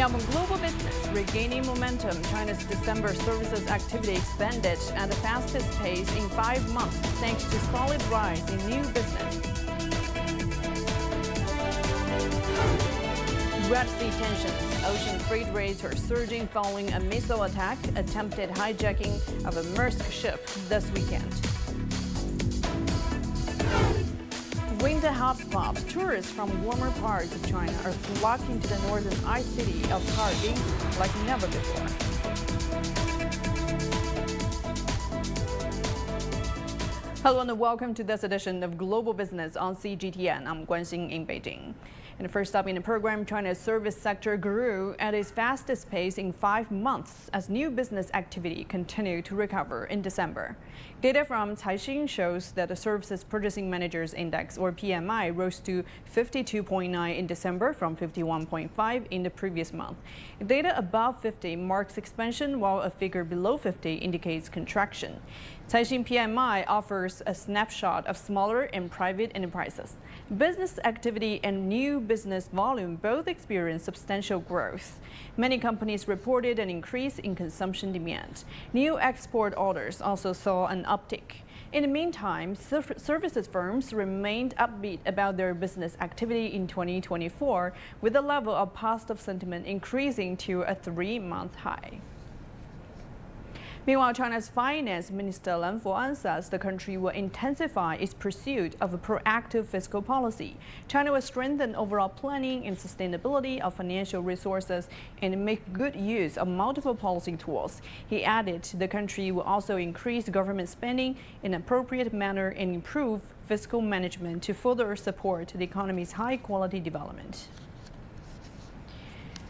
Now, on global business, regaining momentum, China's December services activity expanded at the fastest pace in 5 months, thanks to solid rise in new business. Red Sea tensions. Ocean freight rates are surging following a missile attack, attempted hijacking of a Maersk ship this weekend. Winter hotspots. Tourists from warmer parts of China are flocking to the northern ice city of Harbin like never before. Hello and welcome to this edition of Global Business on CGTN. I'm Guan Xing in Beijing. And first up in the program, China's service sector grew at its fastest pace in 5 months as new business activity continued to recover in December. Data from Caixin shows that the Services Purchasing Managers Index, or PMI, rose to 52.9 in December from 51.5 in the previous month. Data above 50 marks expansion, while a figure below 50 indicates contraction. Caixin PMI offers a snapshot of smaller and private enterprises. Business activity and new business volume both experienced substantial growth. Many companies reported an increase in consumption demand. New export orders also saw an uptick. In the meantime, services firms remained upbeat about their business activity in 2024, with the level of positive sentiment increasing to a 3-month high. Meanwhile, China's Finance Minister Lan Fuan says the country will intensify its pursuit of a proactive fiscal policy. China will strengthen overall planning and sustainability of financial resources and make good use of multiple policy tools. He added the country will also increase government spending in an appropriate manner and improve fiscal management to further support the economy's high-quality development.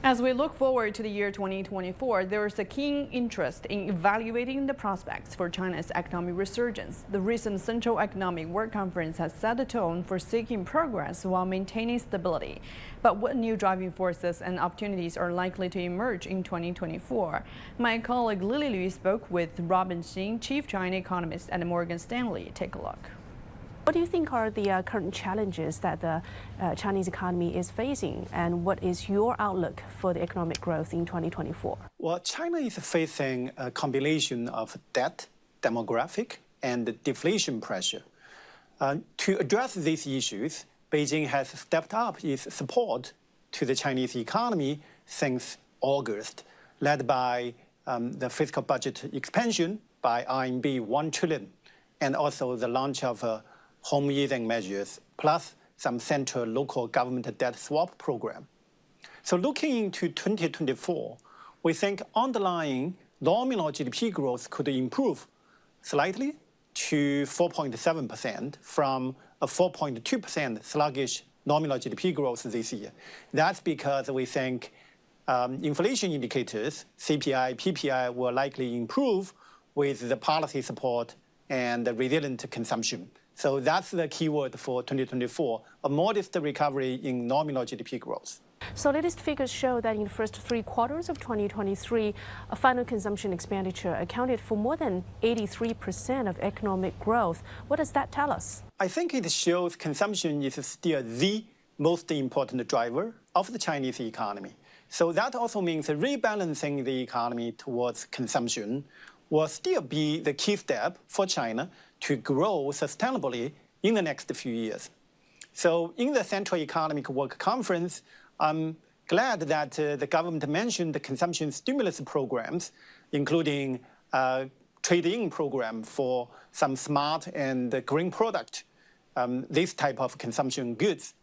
As we look forward to the year 2024, there is a keen interest in evaluating the prospects for China's economic resurgence. The recent Central Economic Work Conference has set the tone for seeking progress while maintaining stability. But what new driving forces and opportunities are likely to emerge in 2024? My colleague Lily Liu spoke with Robin Xing, Chief China Economist at Morgan Stanley. Take a look. What do you think are the current challenges that the Chinese economy is facing, and what is your outlook for the economic growth in 2024? Well, China is facing a combination of debt, demographic, and deflation pressure. To address these issues, Beijing has stepped up its support to the Chinese economy since August, led by the fiscal budget expansion by RMB 1 trillion, and also the launch of home easing measures, plus some central local government debt swap program. So looking into 2024, we think underlying nominal GDP growth could improve slightly to 4.7% from a 4.2% sluggish nominal GDP growth this year. That's because we think inflation indicators, CPI, PPI, will likely improve with the policy support and the resilient consumption. So that's the key word for 2024, a modest recovery in nominal GDP growth. So latest figures show that in the first 3 quarters of 2023, final consumption expenditure accounted for more than 83% of economic growth. What does that tell us? I think it shows consumption is still the most important driver of the Chinese economy. So that also means rebalancing the economy towards consumption will still be the key step for China to grow sustainably in the next few years. So in the Central Economic Work Conference, I'm glad that the government mentioned the consumption stimulus programs, including a trade-in program for some smart and green product, this type of consumption goods.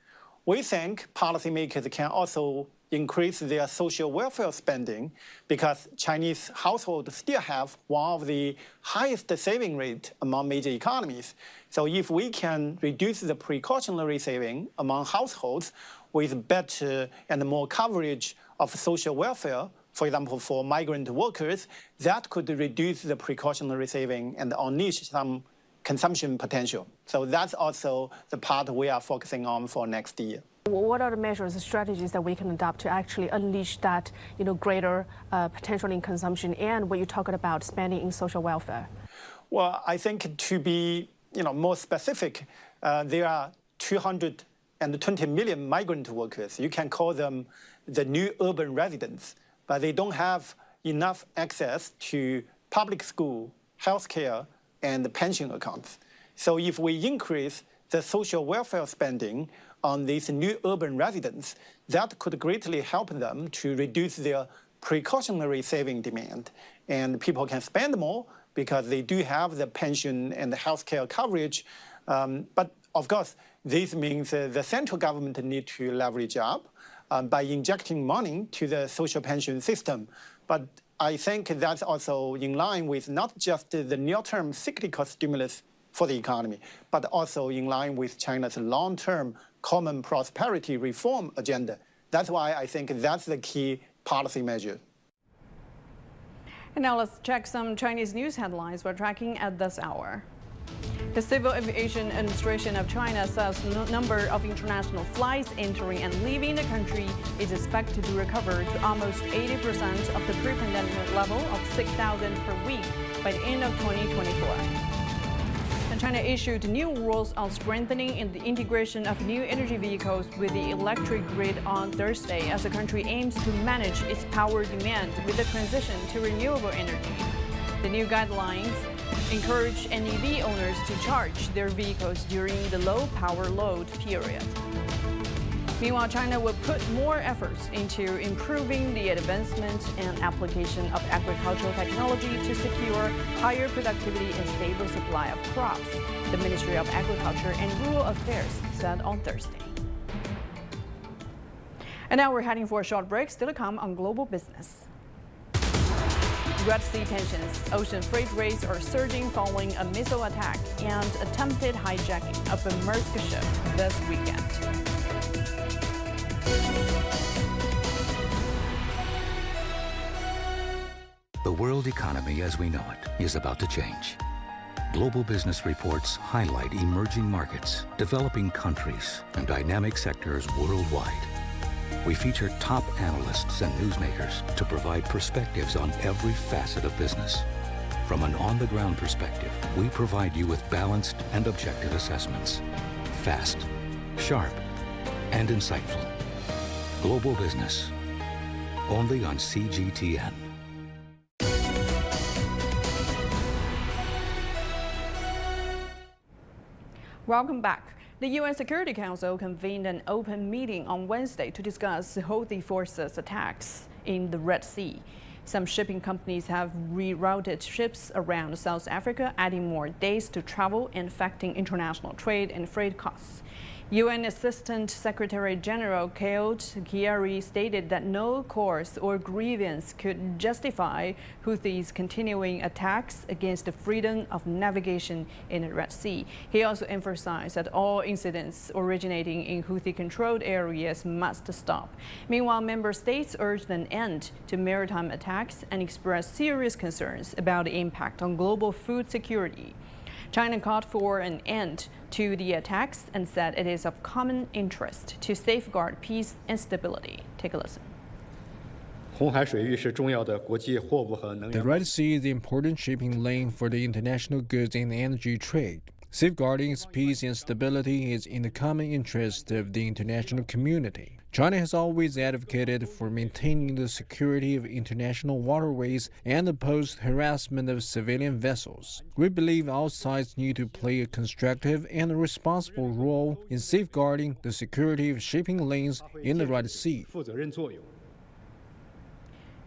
We think policymakers can also increase their social welfare spending because Chinese households still have one of the highest saving rate among major economies. So if we can reduce the precautionary saving among households with better and more coverage of social welfare, for example, for migrant workers, that could reduce the precautionary saving and unleash some consumption potential. So that's also the part we are focusing on for next year. What are the measures, the strategies that we can adopt to actually unleash that, greater potential in consumption and what you're talking about spending in social welfare? Well, I think to be more specific, there are 200 120 million migrant workers. You can call them the new urban residents, but they don't have enough access to public school, healthcare, and pension accounts. So if we increase the social welfare spending on these new urban residents, that could greatly help them to reduce their precautionary saving demand. And people can spend more because they do have the pension and the healthcare coverage. But of course, this means the central government need to leverage up by injecting money to the social pension system. But I think that's also in line with not just the near-term cyclical stimulus for the economy, but also in line with China's long-term common prosperity reform agenda. That's why I think that's the key policy measure. And now let's check some Chinese news headlines we're tracking at this hour. The Civil Aviation Administration of China says the number of international flights entering and leaving the country is expected to recover to almost 80% of the pre-pandemic level of 6,000 per week by the end of 2024. And China issued new rules on strengthening the integration of new energy vehicles with the electric grid on Thursday as the country aims to manage its power demand with the transition to renewable energy. The new guidelines encourage NEV owners to charge their vehicles during the low power load period. Meanwhile, China will put more efforts into improving the advancement and application of agricultural technology to secure higher productivity and stable supply of crops, the Ministry of Agriculture and Rural Affairs said on Thursday. And now we're heading for a short break. Still to come on Global Business. Red Sea tensions, ocean freight rates are surging following a missile attack and attempted hijacking of a Maersk ship this weekend. The world economy as we know it is about to change. Global Business reports highlight emerging markets, developing countries, and dynamic sectors worldwide. We feature top analysts and newsmakers to provide perspectives on every facet of business. From an on-the-ground perspective, we provide you with balanced and objective assessments. Fast, sharp, and insightful. Global Business, only on CGTN. Welcome back. The UN Security Council convened an open meeting on Wednesday to discuss Houthi forces' attacks in the Red Sea. Some shipping companies have rerouted ships around South Africa, adding more days to travel and affecting international trade and freight costs. UN Assistant Secretary General Khaled Khairi stated that no cause or grievance could justify Houthis' continuing attacks against the freedom of navigation in the Red Sea. He also emphasized that all incidents originating in Houthi-controlled areas must stop. Meanwhile, member states urged an end to maritime attacks and expressed serious concerns about the impact on global food security. China called for an end to the attacks and said it is of common interest to safeguard peace and stability. Take a listen. The Red Sea is the important shipping lane for the international goods and energy trade. Safeguarding its peace and stability is in the common interest of the international community. China has always advocated for maintaining the security of international waterways and opposed harassment of civilian vessels. We believe all sides need to play a constructive and responsible role in safeguarding the security of shipping lanes in the Red Sea.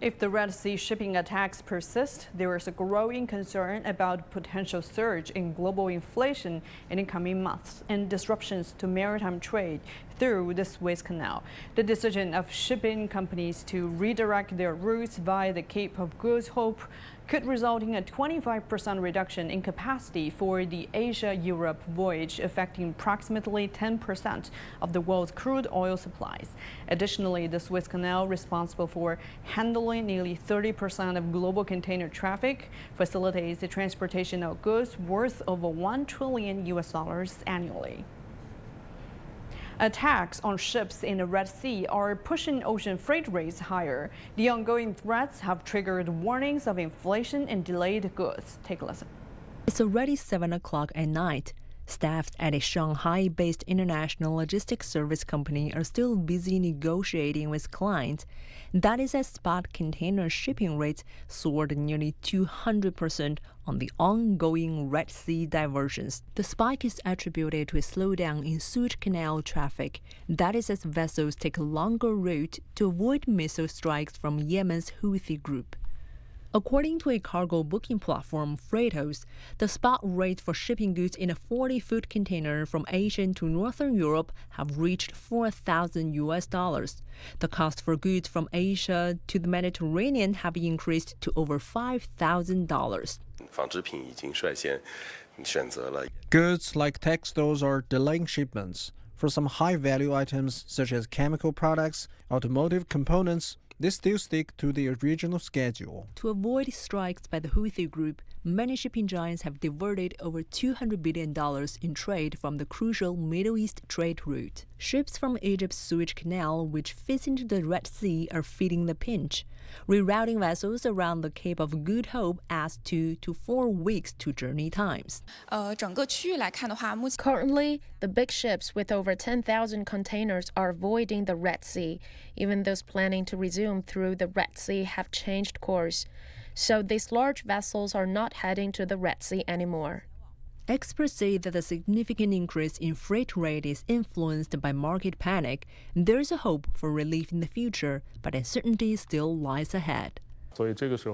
If the Red Sea shipping attacks persist, there is a growing concern about potential surge in global inflation in the coming months and disruptions to maritime trade through the Suez Canal. The decision of shipping companies to redirect their routes via the Cape of Good Hope could result in a 25% reduction in capacity for the Asia-Europe voyage, affecting approximately 10% of the world's crude oil supplies. Additionally, the Suez Canal, responsible for handling nearly 30% of global container traffic, facilitates the transportation of goods worth over $1 trillion annually. Attacks on ships in the Red Sea are pushing ocean freight rates higher. The ongoing threats have triggered warnings of inflation and delayed goods. Take a listen. It's already 7 o'clock at night. Staff at a Shanghai-based international logistics service company are still busy negotiating with clients. That is as spot container shipping rates soared nearly 200% on the ongoing Red Sea diversions. The spike is attributed to a slowdown in Suez Canal traffic. That is as vessels take a longer route to avoid missile strikes from Yemen's Houthi group. According to a cargo booking platform, Freightos, the spot rates for shipping goods in a 40-foot container from Asia to Northern Europe have reached $4,000. The cost for goods from Asia to the Mediterranean have increased to over $5,000. Goods like textiles are delaying shipments. For some high-value items such as chemical products, automotive components, they still stick to the original schedule. To avoid strikes by the Houthi group, many shipping giants have diverted over $200 billion in trade from the crucial Middle East trade route. Ships from Egypt's Suez Canal, which fits into the Red Sea, are feeling the pinch. Rerouting vessels around the Cape of Good Hope adds 2 to 4 weeks to journey times. Currently, the big ships with over 10,000 containers are avoiding the Red Sea. Even those planning to resume through the Red Sea have changed course. So these large vessels are not heading to the Red Sea anymore. Experts say that the significant increase in freight rate is influenced by market panic. There is a hope for relief in the future, but uncertainty still lies ahead. Shippers are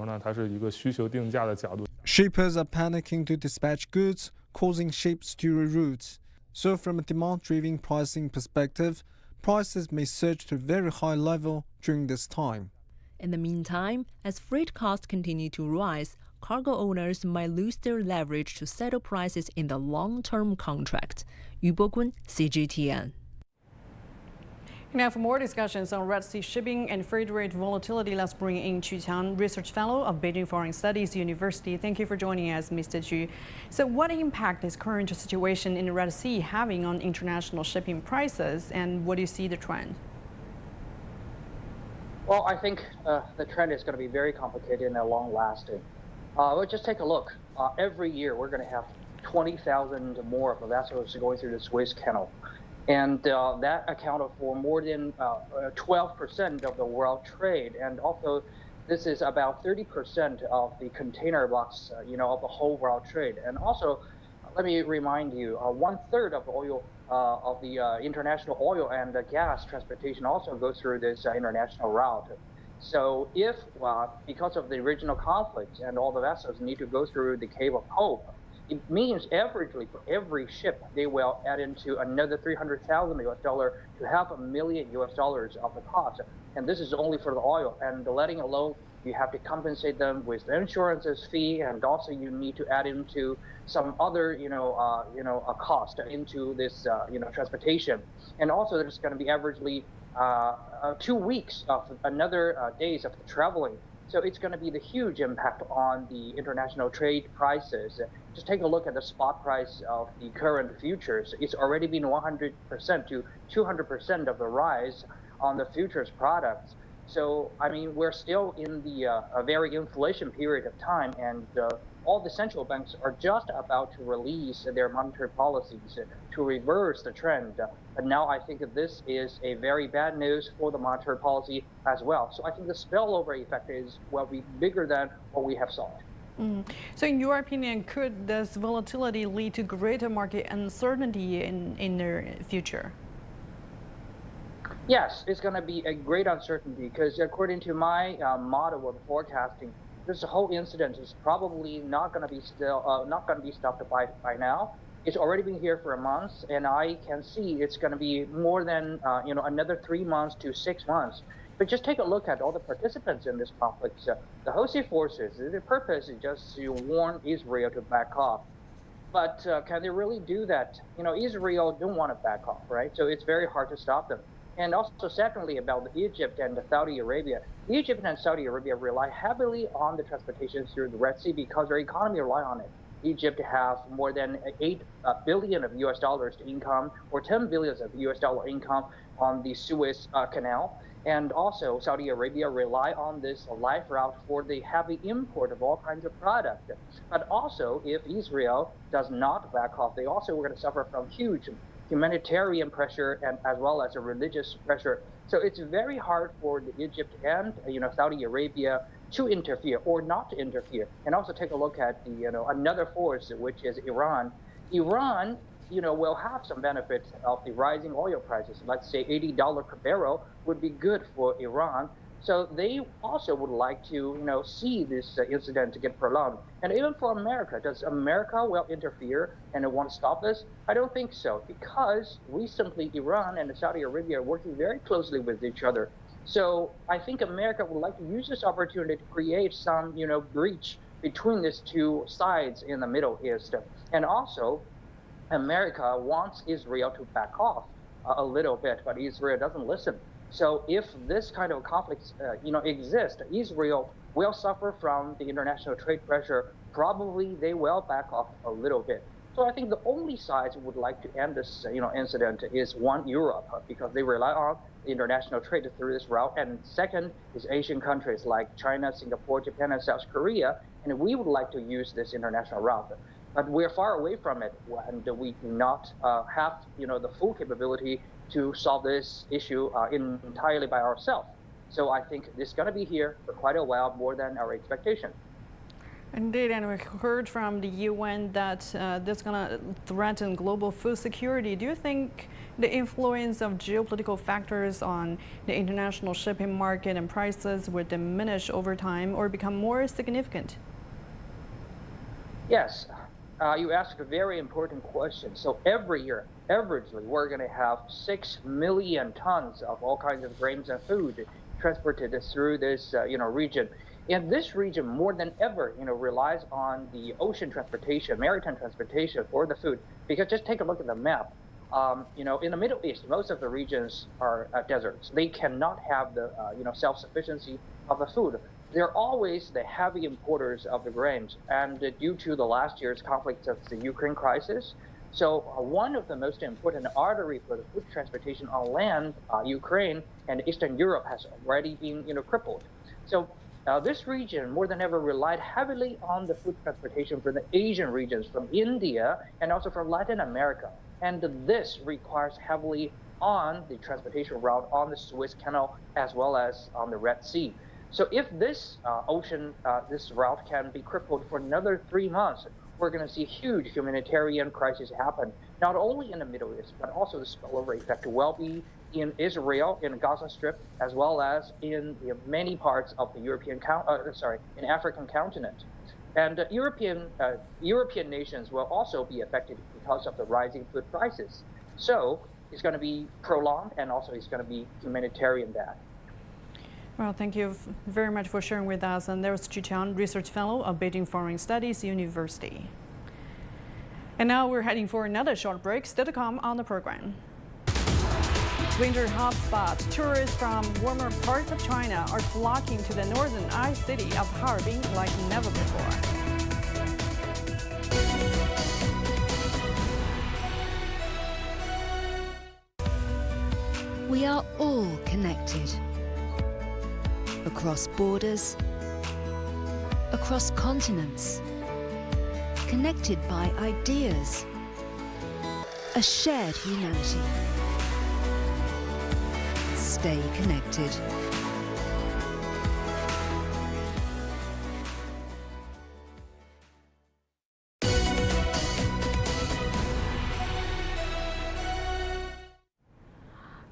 panicking to dispatch goods, causing ships to reroute. So from a demand-driven pricing perspective, prices may surge to a very high level during this time. In the meantime, as freight costs continue to rise, cargo owners might lose their leverage to settle prices in the long-term contract. Yu Bokun, CGTN. Now, for more discussions on Red Sea shipping and freight rate volatility, let's bring in Qu Qiang, Research Fellow of Beijing Foreign Studies University. Thank you for joining us, Mr. Qu. So what impact is current situation in the Red Sea having on international shipping prices, and what do you see the trend? Well, I think the trend is going to be very complicated and long-lasting. Well, just take a look. Every year, we're going to have 20,000 more of the vessels going through the Suez Canal. And that accounted for more than 12% of the world trade. And also, this is about 30% of the container box, of the whole world trade. And also, let me remind you, 1/3 of oil, of the international oil and gas transportation also goes through this international route. So if, because of the original conflict and all the vessels need to go through the Cape of Hope, it means averagely for every ship, they will add into another $300,000 to $500,000 of the cost. And this is only for the oil. And letting alone, you have to compensate them with the insurances fee, and also you need to add into some other, a cost into this, transportation. And also there's going to be averagely 2 weeks of another days of traveling. So it's going to be the huge impact on the international trade prices. Just take a look at the spot price of the current futures. It's already been 100% to 200% of the rise on the futures products. So, I mean, we're still in the a very inflation period of time, and all the central banks are just about to release their monetary policies to reverse the trend. But now I think that this is a very bad news for the monetary policy as well. So I think the spillover effect will be bigger than what we have thought. So in your opinion, could this volatility lead to greater market uncertainty in the future? Yes, it's going to be a great uncertainty because according to my model of forecasting, this whole incident is probably not going to be stopped by now. It's already been here for a month, and I can see it's going to be more than another 3 months to 6 months. But just take a look at all the participants in this conflict. The Houthi forces, their purpose is just to warn Israel to back off. But can they really do that? Israel don't want to back off, right? So it's very hard to stop them. And also, secondly, about Egypt and Saudi Arabia. Egypt and Saudi Arabia rely heavily on the transportation through the Red Sea because their economy rely on it. Egypt has more than $8 billion of US dollars income, or $10 billion of US dollar income on the Suez Canal. And also, Saudi Arabia rely on this life route for the heavy import of all kinds of product. But also, if Israel does not back off, they also were going to suffer from huge humanitarian pressure and as well as a religious pressure. So it's very hard for Egypt and Saudi Arabia to interfere or not to interfere. And also take a look at the another force, which is Iran. Iran will have some benefits of the rising oil prices. Let's say $80 per barrel would be good for Iran. So they also would like to, see this incident to get prolonged. And even for America, does America interfere and want to stop this? I don't think so, because Iran and Saudi Arabia are working very closely with each other. So I think America would like to use this opportunity to create some, breach between these two sides in the Middle East. And also, America wants Israel to back off a little bit, but Israel doesn't listen. So if this kind of conflict, exists, Israel will suffer from the international trade pressure. Probably they will back off a little bit. So I think the only side who would like to end this, incident is one, Europe, because they rely on international trade through this route, and second is Asian countries like China, Singapore, Japan, and South Korea, and we would like to use this international route. But we're far away from it, and we do not have, the full capability to solve this issue entirely by ourselves. So I think this is going to be here for quite a while, more than our expectation. Indeed, and we heard from the UN that this is going to threaten global food security. Do you think the influence of geopolitical factors on the international shipping market and prices would diminish over time or become more significant? Yes. You asked a very important question. So every year, averagely, we're going to have 6 million tons of all kinds of grains and food transported through this, region. And this region, more than ever, relies on the ocean transportation, maritime transportation for the food. Because just take a look at the map. In the Middle East, most of the regions are deserts. They cannot have the, self-sufficiency of the food. They're always the heavy importers of the grains, and due to the last year's conflict of the Ukraine crisis, so one of the most important artery for the food transportation on land, Ukraine and Eastern Europe, has already been crippled. So this region more than ever relied heavily on the food transportation from the Asian regions, from India and also from Latin America, and this requires heavily on the transportation route on the Suez Canal as well as on the Red Sea. So if this this route can be crippled for another 3 months, we're going to see huge humanitarian crisis happen, not only in the Middle East, but also the spillover effect will be in Israel, in the Gaza Strip, as well as in many parts of the in African continent. And European nations will also be affected because of the rising food prices. So it's going to be prolonged, and also it's going to be humanitarian bad. Well, thank you very much for sharing with us. And there was Chu Qiang, Research Fellow of Beijing Foreign Studies University. And now we're heading for another short break. Still to come on the program. Winter hotspot. Tourists from warmer parts of China are flocking to the northern ice city of Harbin like never before. We are all connected. Across borders, across continents, connected by ideas, a shared humanity. Stay connected.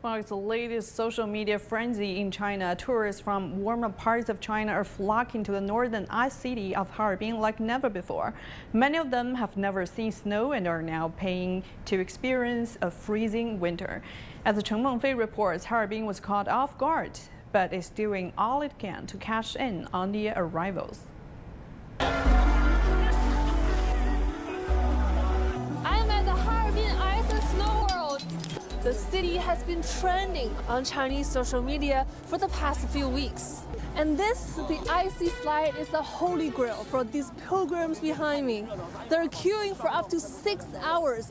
Well, it's the latest social media frenzy in China. Tourists from warmer parts of China are flocking to the northern ice city of Harbin like never before. Many of them have never seen snow and are now paying to experience a freezing winter. As Cheng Mengfei reports, Harbin was caught off guard, but is doing all it can to cash in on the arrivals. The city has been trending on Chinese social media for the past few weeks. And this, the icy slide, is the holy grail for these pilgrims behind me. They're queuing for up to 6 hours.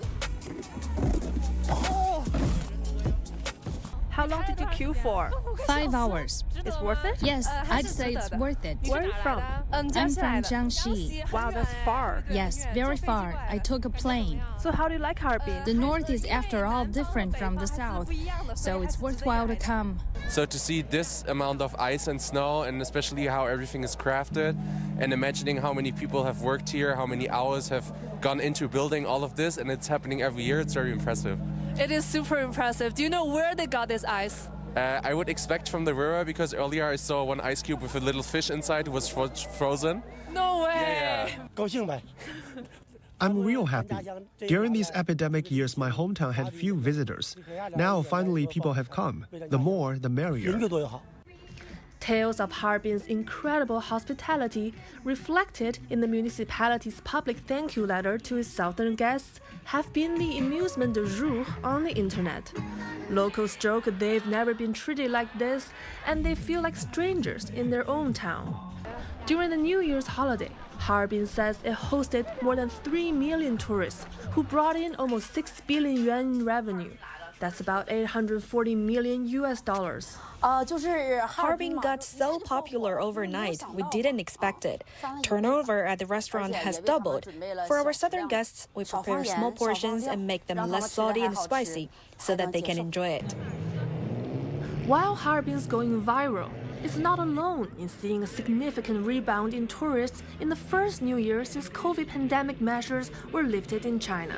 How long did you queue for? 5 hours. It's worth it? Yes, I'd say it's worth it. Where are you from? I'm from Jiangxi. Wow, that's far. Yes, very far. I took a plane. So how do you like Harbin? The north is, after all, different from the south, so it's worthwhile to come. So to see this amount of ice and snow, and especially how everything is crafted, and imagining how many people have worked here, how many hours have gone into building all of this, and it's happening every year, it's very impressive. It is super impressive. Do you know where they got this ice? I would expect from the river, because earlier I saw one ice cube with a little fish inside who was frozen. No way! Yeah. I'm real happy. During these epidemic years, my hometown had few visitors. Now, finally, people have come. The more, the merrier. Tales of Harbin's incredible hospitality, reflected in the municipality's public thank you letter to its southern guests, have been the amusement du jour on the internet. Locals joke they've never been treated like this, and they feel like strangers in their own town. During the New Year's holiday, Harbin says it hosted more than 3 million tourists who brought in almost 6 billion yuan in revenue. That's about $840 million. Harbin got so popular overnight, we didn't expect it. Turnover at the restaurant has doubled. For our southern guests, we prepare small portions and make them less salty and spicy so that they can enjoy it. While Harbin's going viral, it's not alone in seeing a significant rebound in tourists in the first New Year since COVID pandemic measures were lifted in China.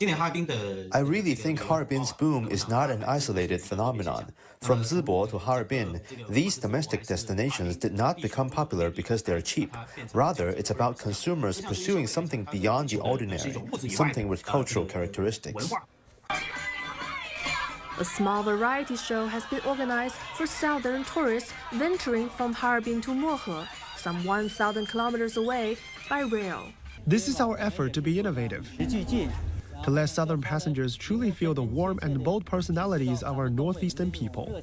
I really think Harbin's boom is not an isolated phenomenon. From Zibo to Harbin, these domestic destinations did not become popular because they're cheap. Rather, it's about consumers pursuing something beyond the ordinary, something with cultural characteristics. A small variety show has been organized for southern tourists venturing from Harbin to Mohe, some 1,000 kilometers away, by rail. This is our effort to be innovative, to let southern passengers truly feel the warm and bold personalities of our northeastern people.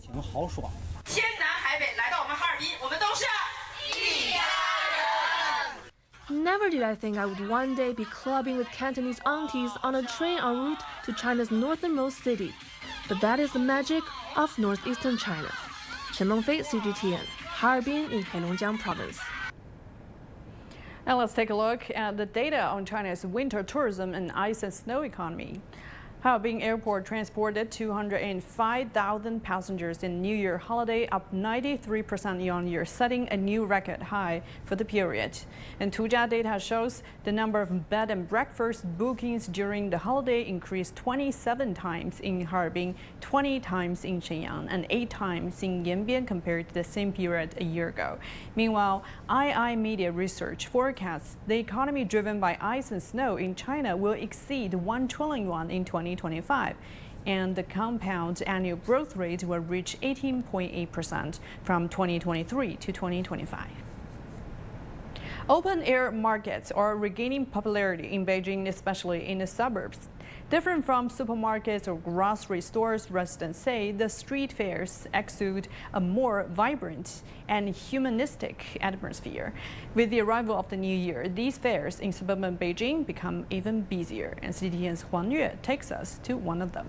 Never did I think I would one day be clubbing with Cantonese aunties on a train en route to China's northernmost city. But that is the magic of northeastern China. Chen Longfei, CGTN, Harbin in Heilongjiang Province. Now let's take a look at the data on China's winter tourism and ice and snow economy. Harbin Airport transported 205,000 passengers in New Year holiday, up 93% year-on-year, setting a new record high for the period. And Tujia data shows the number of bed and breakfast bookings during the holiday increased 27 times in Harbin, 20 times in Shenyang, and 8 times in Yanbian compared to the same period a year ago. Meanwhile, II Media Research forecasts the economy driven by ice and snow in China will exceed 1 trillion yuan in 2025, and the compound annual growth rate will reach 18.8% from 2023 to 2025. Open-air markets are regaining popularity in Beijing, especially in the suburbs. Different from supermarkets or grocery stores, residents say the street fairs exude a more vibrant and humanistic atmosphere. With the arrival of the new year, these fairs in suburban Beijing become even busier, and CGTN's Huang Yue takes us to one of them.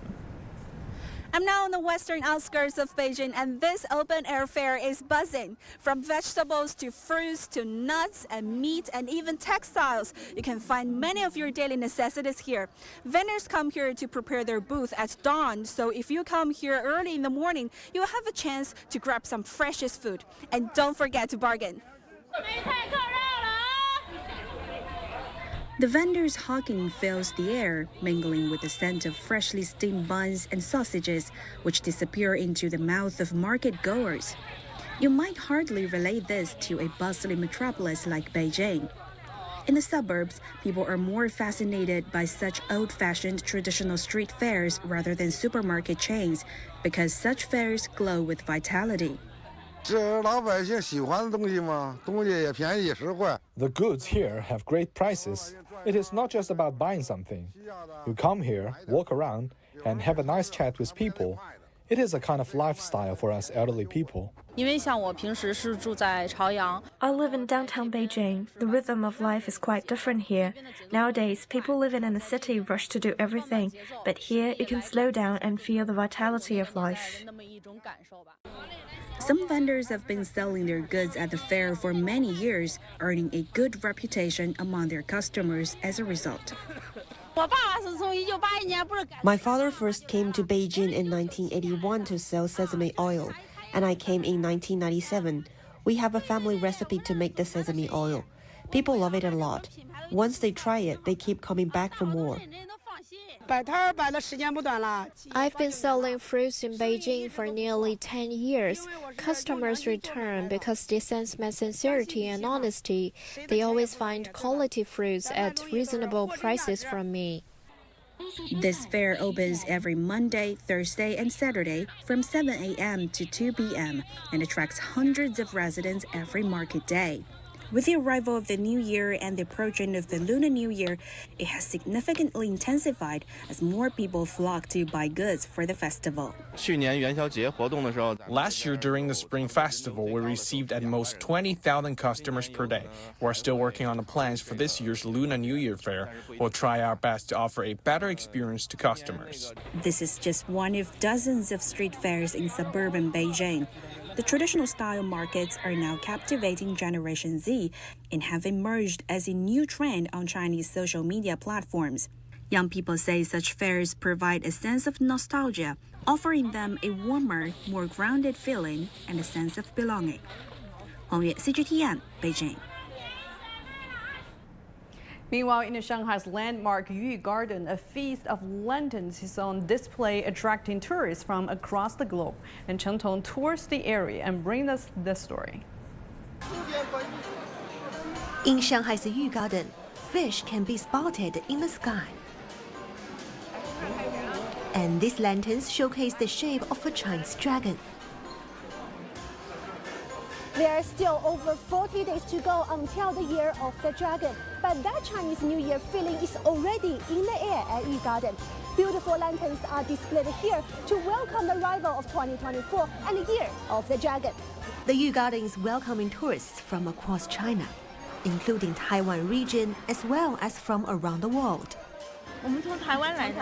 I'm now on the western outskirts of Beijing, and this open-air fair is buzzing. From vegetables to fruits to nuts and meat and even textiles, you can find many of your daily necessities here. Vendors come here to prepare their booth at dawn, so if you come here early in the morning, you'll have a chance to grab some freshest food. And don't forget to bargain. The vendors' hawking fills the air, mingling with the scent of freshly steamed buns and sausages, which disappear into the mouth of market goers. You might hardly relate this to a bustling metropolis like Beijing. In the suburbs, people are more fascinated by such old-fashioned traditional street fairs rather than supermarket chains, because such fairs glow with vitality. The goods here have great prices. It is not just about buying something. You come here, walk around, and have a nice chat with people. It is a kind of lifestyle for us elderly people. I live in downtown Beijing. The rhythm of life is quite different here. Nowadays, people living in the city rush to do everything, but here you can slow down and feel the vitality of life. Some vendors have been selling their goods at the fair for many years, earning a good reputation among their customers as a result. My father first came to Beijing in 1981 to sell sesame oil, and I came in 1997. We have a family recipe to make the sesame oil. People love it a lot. Once they try it, they keep coming back for more. I've been selling fruits in Beijing for nearly 10 years. Customers return because they sense my sincerity and honesty. They always find quality fruits at reasonable prices from me. This fair opens every Monday, Thursday, and Saturday from 7 a.m. to 2 p.m. and attracts hundreds of residents every market day. With the arrival of the New Year and the approaching of the Lunar New Year, it has significantly intensified as more people flock to buy goods for the festival. Last year during the Spring Festival, we received at most 20,000 customers per day. We're still working on the plans for this year's Lunar New Year fair. We'll try our best to offer a better experience to customers. This is just one of dozens of street fairs in suburban Beijing. The traditional style markets are now captivating Generation Z and have emerged as a new trend on Chinese social media platforms. Young people say such fairs provide a sense of nostalgia, offering them a warmer, more grounded feeling and a sense of belonging. Hong Yue, CGTN, Beijing. Meanwhile, in Shanghai's landmark Yu Garden, a feast of lanterns is on display, attracting tourists from across the globe. And Chen Tong tours the area and brings us this story. In Shanghai's Yu Garden, fish can be spotted in the sky. And these lanterns showcase the shape of a Chinese dragon. There are still over 40 days to go until the Year of the Dragon, but that Chinese New Year feeling is already in the air at Yu Garden. Beautiful lanterns are displayed here to welcome the arrival of 2024 and the Year of the Dragon. The Yu Garden is welcoming tourists from across China, including Taiwan region as well as from around the world. 我们从台湾来的。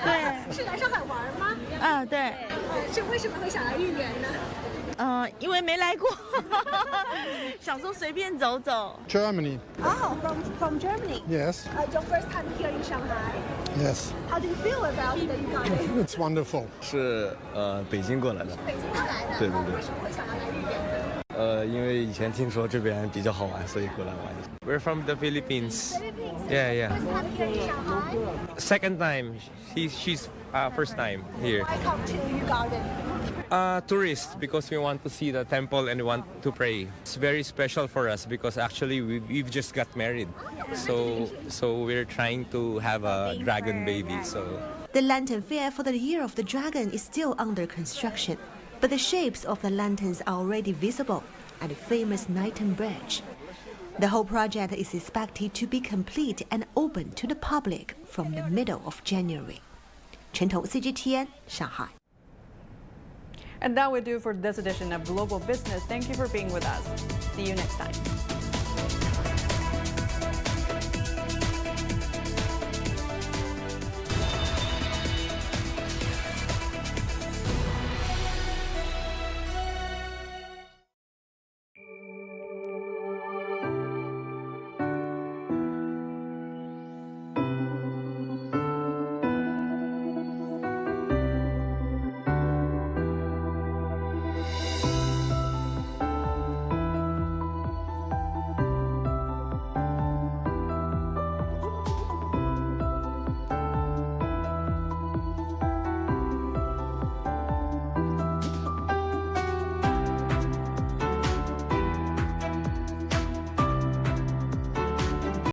对。是来上海玩吗？啊，对。是为什么会想来豫园呢？因为没来过，想说随便走走。Germany. Oh, from Germany. Yes. Your first time here in Shanghai. Yes. How do you feel about the Yu Garden? It's wonderful. 是北京过来的。北京过来的。对对对。为什么会想要来豫园？因为以前听说这边比较好玩，所以过来玩一下。We're from the Philippines. Yeah. First time here in Shanghai. Second time. She's first time here. Why come to Yu Garden? Tourists, because we want to see the temple and we want to pray. It's very special for us because actually we've just got married. So we're trying to have a dragon baby. So the lantern fair for the Year of the Dragon is still under construction, but the shapes of the lanterns are already visible at the famous Nighton Bridge. The whole project is expected to be complete and open to the public from the middle of January. Chen Tong, CGTN, Shanghai. And that will do for this edition of Global Business. Thank you for being with us. See you next time.